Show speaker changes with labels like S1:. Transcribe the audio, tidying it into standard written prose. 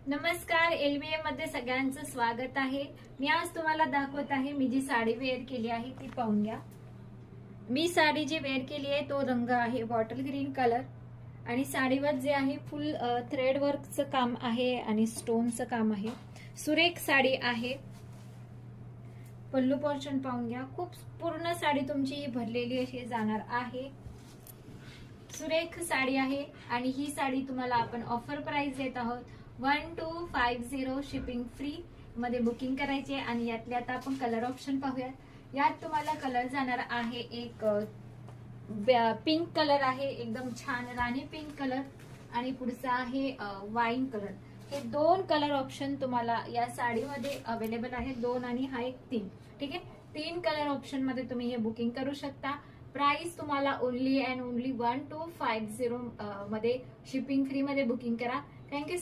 S1: नमस्कार, LBM मध्ये सगळ्यांचं स्वागत आहे। मी आज तुम्हाला दाखवत आहे मी जी साडी वेअर केली आहे ती पाहून घ्या। मी साडी जी वेअर केली आहे तो रंग आहे बॉटल ग्रीन कलर आणि साडीवर जे आहे फुल थ्रेड वर्कचं काम आहे आणि स्टोनचं काम आहे। सुरेख साडी आहे। पल्लू पोर्शन पाहून घ्या। खूप पूर्ण साडी तुमची भरलेली अशी जाणार आहे। सुरेख साडी आहे आणि ही साडी तुम्हाला आपण ऑफर प्राइस देत आहोत 1250 शिपिंग फ्री मध्ये बुकिंग करायचे। आणि यातले आता आपण कलर ऑप्शन पाहूयात। यात तुम्हाला कलर जाणार आहे एक पिंक कलर आहे, एकदम छान राणी पिंक कलर, आणि पुढचा आहे वाईन कलर। हे दोन कलर ऑप्शन तुम्हाला या साडीमध्ये अवेलेबल आहे, दोन आणि हा एक तीन। ठीक आहे, तीन कलर ऑप्शन मध्ये तुम्ही हे बुकिंग करू शकता। प्राइस तुम्हाला ओनली अँड ओनली 1250 मध्ये शिपिंग फ्री मध्ये बुकिंग करा। थँक्यू।